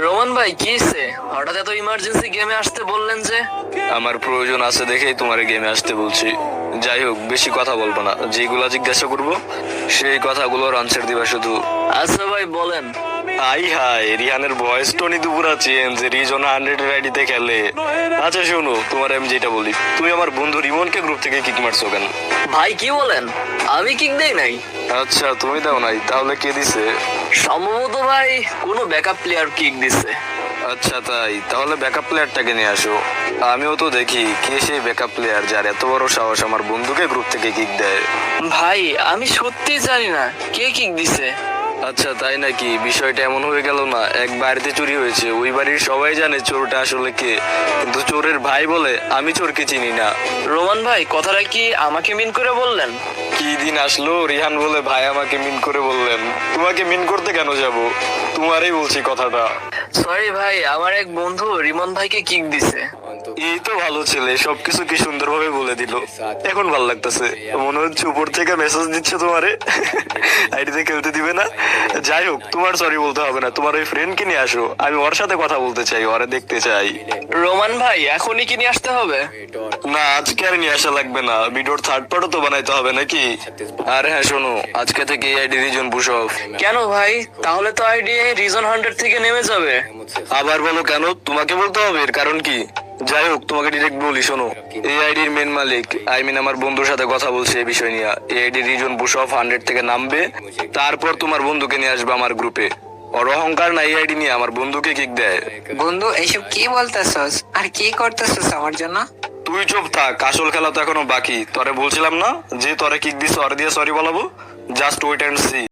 Roman ভাই কি হইছে? হঠাৎ এত ইমার্জেন্সি গেমে আসতে বললেন যে? আমার প্রয়োজন আছে দেখেই তোমার গেমে আসতে বলছি। যাই হোক, বেশি কথা বলবো না, যেগুলা জিজ্ঞাসা করবো সেই কথাগুলোর আনসার দিবা শুধু। আচ্ছা ভাই বলেন। হাই হাই, রিহানের ভয়েস টোনই দুপুরা চেঞ্জ, রিজন 100 এর আইডিতে খেলে। আচ্ছা শোনো, তোমার আমি যেটা বলি, তুমি আমার বন্ধু রিমনকে গ্রুপ থেকে কিক মারছো কেন? ভাই কি বলেন? আমি কিক দেই নাই। আচ্ছা তুমি দাও নাই, তাহলে কে দিছে? সম্ভবত ভাই কোনো ব্যাকআপ প্লেয়ার কিক দিছে। আচ্ছা তাই, তাহলে ব্যাকআপ প্লেয়ারটাকে নিয়ে আসো। আমিও তো দেখি কে সেই ব্যাকআপ প্লেয়ার যার এত বড় সাহস আমার বন্ধুকে গ্রুপ থেকে কিক দেয়। ভাই আমি সত্যি জানি না কে কিক দিছে। আচ্ছা তাই নাকি? বিষয়টা এমন হয়ে গেল না, এক বাড়িতে চুরি হয়েছে, ওই বাড়ির সবাই জানে চোরটা আসলে কে, কিন্তু চোরের ভাই বলে আমি চোরকে চিনি না। রোমান ভাই কথাটা কি আমাকে মিন করে বললেন? কি দিন আসলো, রিহান বলে ভাই আমাকে মিন করে বললেন। তোমাকে মিন করতে কেন যাব, তোমারই বলছি কথাটা। সরি ভাই, আমার এক বন্ধু রিমন ভাইকে কিক দিছে। এই তো ভালো ছেলে, সবকিছু কি সুন্দরভাবে বলে দিল, এখন ভাল লাগতেছে। মনে হচ্ছে উপর থেকে মেসেজ দিচ্ছে তোমারে আইডিতে খেলতে দিবে না। যাই হোক, তোমার সরি বলতে হবে না, তোমার ওই ফ্রেন্ডকে নিয়ে আসো, আমি ওর সাথে কথা বলতে চাই, ওরে দেখতে চাই। রোমান ভাই এখনই কি নিয়ে আসতে হবে? না আজকে আর নিয়ে আসা লাগবে না, ভিডিওর থার্ড পার্টও তো বানাইতে হবে নাকি। আর হ্যাঁ শোনো, আজকে থেকে এই আইডি রিজন পুশ অফ। কেন ভাই? তাহলে তো আইডি রিজন 100 থেকে নেমে যাবে। আবার বলো কেন, তোমাকে বলতে হবে, এর কারণ কি? যাই হোক, তোমাকে ডিরেক্ট বলি, শোনো, এই আইডির মেন মালিক আমার বন্ধুর সাথে কথা বলছে এই বিষয় নিয়ে। এই আইডির রিজন পুশ অফ 100 থেকে নামবে, তারপর তোমার বন্ধুকে নিয়ে আসবে আমার গ্রুপে। ওর অহংকার না এই আইডি নিয়ে আমার বন্ধুকে কিক দেয়। বন্ধু এইসব কি বলতেছস আর কি করতেছস আমার জন্য? তুই চুপ থাক, আসল খেলা তো এখনো বাকি। তোরে বলছিলাম না যে তোরে কিক দিস, ওর দিয়ে সরি বলাবো। Just wait and C.